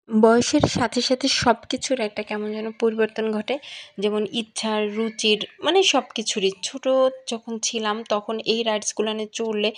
বয়সের সাথে সাথে সব কিছুর একটা কেমন যেন পরিবর্তন ঘটে। যেমন ইচ্ছার, রুচির মানে সব কিছুরই। ছোটো যখন ছিলাম তখন এই রাইডসগুলানে চড়লে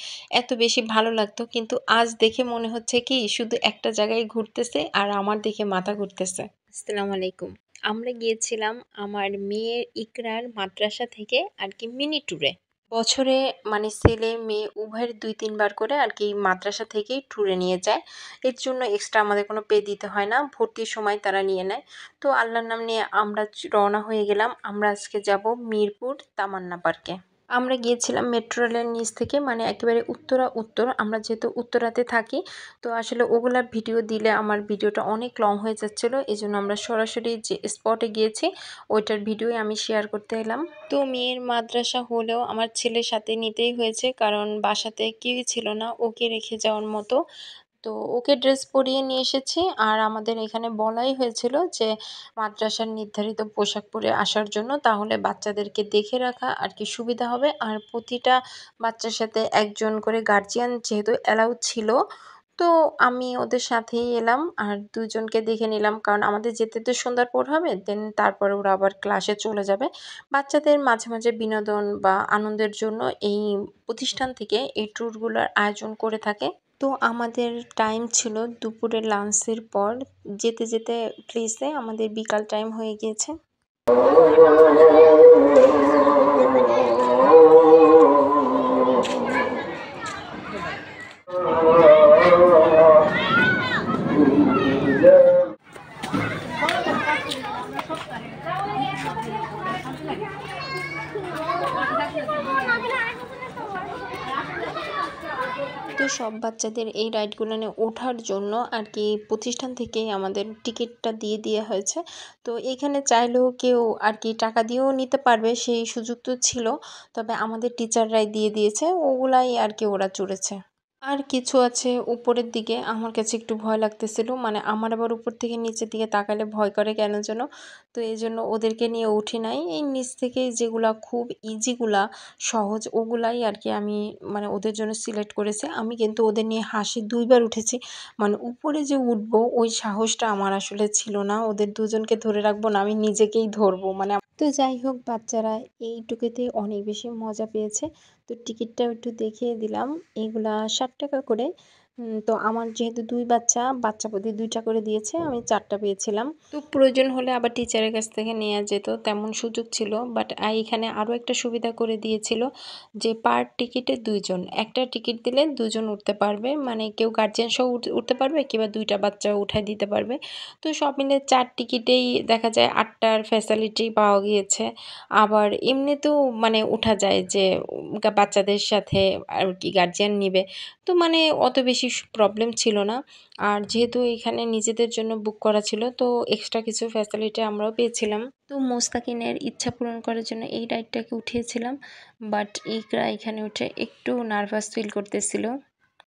এত বেশি ভালো লাগতো, কিন্তু আজ দেখে মনে হচ্ছে কি শুধু একটা জায়গায় ঘুরতেছে আর আমার দেখে মাথা ঘুরতেছে। আসসালামু আলাইকুম। আমরা গিয়েছিলাম আমার মেয়ের ইকরার মাদ্রাসা থেকে আর কি মিনি ট্যুরে। বছরে মানে ছেলে মেয়ে উভয়ের ২-৩ বার করে আর কি মাদ্রাসা থেকেই ট্যুরে নিয়ে যায়। এর জন্য এক্সট্রা আমাদের কোনো পে দিতে হয় না। ভর্তির সময় তারা নিয়ে নেয়। তো আল্লাহর নাম নিয়ে আমরা রওনা হয়ে গেলাম। আমরা আজকে যাব মিরপুর তামান্না পার্কে। আমরা গিয়েছিলাম মেট্রো রেলের নিচ থেকে, মানে একেবারে উত্তর। আমরা যেহেতু উত্তরাতে থাকি, তো আসলে ওগুলার ভিডিও দিলে আমার ভিডিওটা অনেক লং হয়ে যাচ্ছিলো। এজন্য আমরা সরাসরি যে স্পটে গিয়েছি ওইটার ভিডিওই আমি শেয়ার করতে এলাম। তো মেয়ের মাদ্রাসা হলেও আমার ছেলের সাথে নিতেই হয়েছে, কারণ বাসাতে কেউই ছিল না ওকে রেখে যাওয়ার মতো। তো ওকে ড্রেস পরিয়ে নিয়ে এসেছি। আর আমাদের এখানে বলাই হয়েছিল যে মাদ্রাসার নির্ধারিত পোশাক পরে আসার জন্য, তাহলে বাচ্চাদেরকে দেখে রাখা আর কি সুবিধা হবে। আর প্রতিটা বাচ্চার সাথে একজন করে গার্জিয়ান যেহেতু অ্যালাউ ছিল, তো আমি ওদের সাথেই এলাম আর দুজনকে দেখে নিলাম, কারণ আমাদের যেতে তো সন্ধ্যার পর হবে, দেন তারপরে ওরা আবার ক্লাসে চলে যাবে। বাচ্চাদের মাঝে মাঝে বিনোদন বা আনন্দের জন্য এই প্রতিষ্ঠান থেকে এই ট্যুরগুলোর আয়োজন করে থাকে। তো আমাদের টাইম ছিল দুপুরের লাঞ্চের পর। যেতে যেতে প্লেসে আমাদের বিকাল টাইম হয়ে গিয়েছে। তো সব বাচ্চাদের এই রাইডগুলোনে ওঠার জন্য আর কি প্রতিষ্ঠান থেকেই আমাদের টিকিটটা দিয়ে দেওয়া হয়েছে। তো এখানে চাইলেও কেউ আর কি টাকা দিয়েও নিতে পারবে, সেই সুযোগ তো ছিল। তবে আমাদের টিচাররাই দিয়ে দিয়েছে, ওগুলাই আর কি ওরা চড়েছে। আর কিছু আছে উপরের দিকে, আমার কাছে একটু ভয় লাগতেছিল, মানে আমার আবার উপর থেকে নিচের দিকে তাকালে ভয় করে কেন যেন। তো এই জন্য ওদেরকে নিয়ে উঠি নাই। এই নিচ থেকেই যেগুলা খুব ইজিগুলা, সহজ ওগুলাই আর কি আমি মানে ওদের জন্য সিলেক্ট করেছি। আমি কিন্তু ওদের নিয়ে হাসি ২ বার উঠেছি, মানে উপরে যে উঠবো ওই সাহসটা আমার আসলে ছিল না। ওদের দুজনকে ধরে রাখবো না, আমি নিজেকেই ধরবো মানে। তো যাই হোক, বাচ্চারা এইটুকুতে অনেক বেশি মজা পেয়েছে। তো টিকিটটাও একটু দেখিয়ে দিলাম। এগুলা ৬০ টাকা করে। তো আমার যেহেতু ২ বাচ্চা, বাচ্চা প্রতি ২ টা করে দিয়েছে, আমি ৪ টা পেয়েছিলাম। তো প্রয়োজন হলে আবার টিচারের কাছ থেকে নেওয়া যেত, তেমন সুযোগ ছিল। বাট এখানে আরও একটা সুবিধা করে দিয়েছিল যে পার টিকিটে ২ জন। একটা টিকিট দিলে ২ জন উঠতে পারবে, মানে কেউ গার্জিয়ান সহ উঠতে পারবে, কিংবা ২ টা বাচ্চা উঠায় দিতে পারবে। তো সব মিলে ৪ টিকিটেই দেখা যায় ৮ টার ফ্যাসিলিটি পাওয়া গিয়েছে। আবার এমনিতেও মানে ওঠা যায় যে বাচ্চাদের সাথে আর কি গার্জিয়ান নিবে। তো মানে অত বেশি প্রবলেম ছিল না। আর যেহেতু এখানে নিজেদের জন্য বুক করা ছিল, তো এক্সট্রা কিছু ফ্যাসিলিটি আমরাও পেয়েছিলাম। তো মোস্তাকিনের ইচ্ছা পূরণ করার জন্য এই রাইডটাকে উঠিয়েছিলাম। বাট ইকরা এখানে উঠে একটু নার্ভাস ফিল করতেছিল।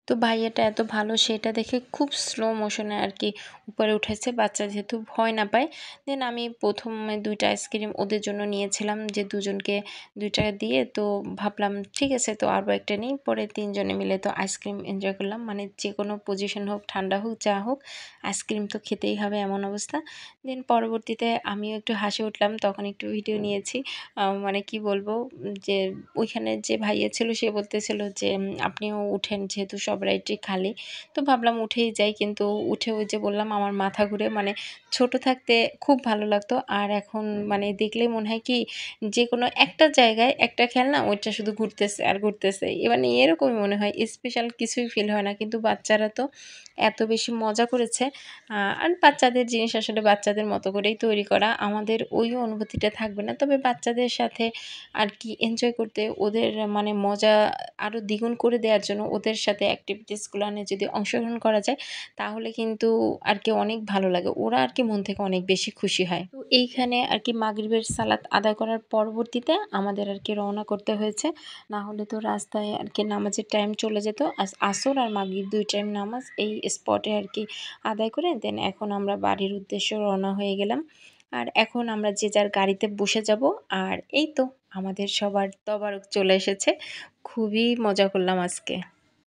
তো ভাইয়াটা এত ভালো সেটা দেখে খুব স্লো মোশনে আর কি উপরে উঠেছে, বাচ্চা যেহেতু ভয় না পায়। দেন আমি প্রথমে ২ টা আইসক্রিম ওদের জন্য নিয়েছিলাম, যে দুজনকে ২ টা দিয়ে। তো ভাবলাম ঠিক আছে, তো আরও একটা নিই। পরে ৩ জনে মিলে তো আইসক্রিম এনজয় করলাম, মানে যে কোনো পজিশন হোক, ঠান্ডা হোক, যা হোক, আইসক্রিম তো খেতেই হবে এমন অবস্থা। দেন পরবর্তীতে আমিও একটু হাসি উঠলাম, তখন একটু ভিডিও নিয়েছি। মানে কি বলবো, যে ওইখানে যে ভাইয়া ছিল সে বলতেছিল যে আপনিও উঠেন, যেহেতু সব রাইডই খালি। তো ভাবলাম উঠেই যাই, কিন্তু উঠে ওই যে বললাম আমার মাথা ঘুরে, মানে ছোট থাকতে খুব ভালো লাগতো, আর এখন মানে দেখলেই মনে হয় কি যে কোনো একটা জায়গায় একটা খেলনা ওইটা শুধু ঘুরতেছে আর ঘুরতেছে, মানে এরকমই মনে হয়, স্পেশাল কিছুই ফিল হয় না। কিন্তু বাচ্চারা তো এত বেশি মজা করেছে। আর বাচ্চাদের জিনিস আসলে বাচ্চাদের মতো করেই তৈরি করা, আমাদের ওই অনুভূতিটা থাকবে না। তবে বাচ্চাদের সাথে আর কি এনজয় করতে, ওদের মানে মজা আরও দ্বিগুণ করে দেওয়ার জন্য ওদের সাথে অ্যাক্টিভিটিসগুলো নিয়ে যদি অংশগ্রহণ করা যায়, তাহলে কিন্তু আর কি অনেক ভালো লাগে, ওরা আর কি মন থেকে অনেক বেশি খুশি হয়। তো এইখানে আর কি মাগরিবের সালাত আদায় করার পরবর্তীতে আমাদের আর কি রওনা করতে হয়েছে, না হলে তো রাস্তায় আর কি নামাজের টাইম চলে যেত। আসর আর মাগরিব ২ টাইম নামাজ এই স্পটে আর কি আদায় করে দেন এখন আমরা বাড়ির উদ্দেশ্যে রওনা হয়ে গেলাম। আর এখন আমরা যে যার গাড়িতে বসে যাব। আর এই তো আমাদের সবার তবারক চলে এসেছে। খুবই মজা করলাম আজকে।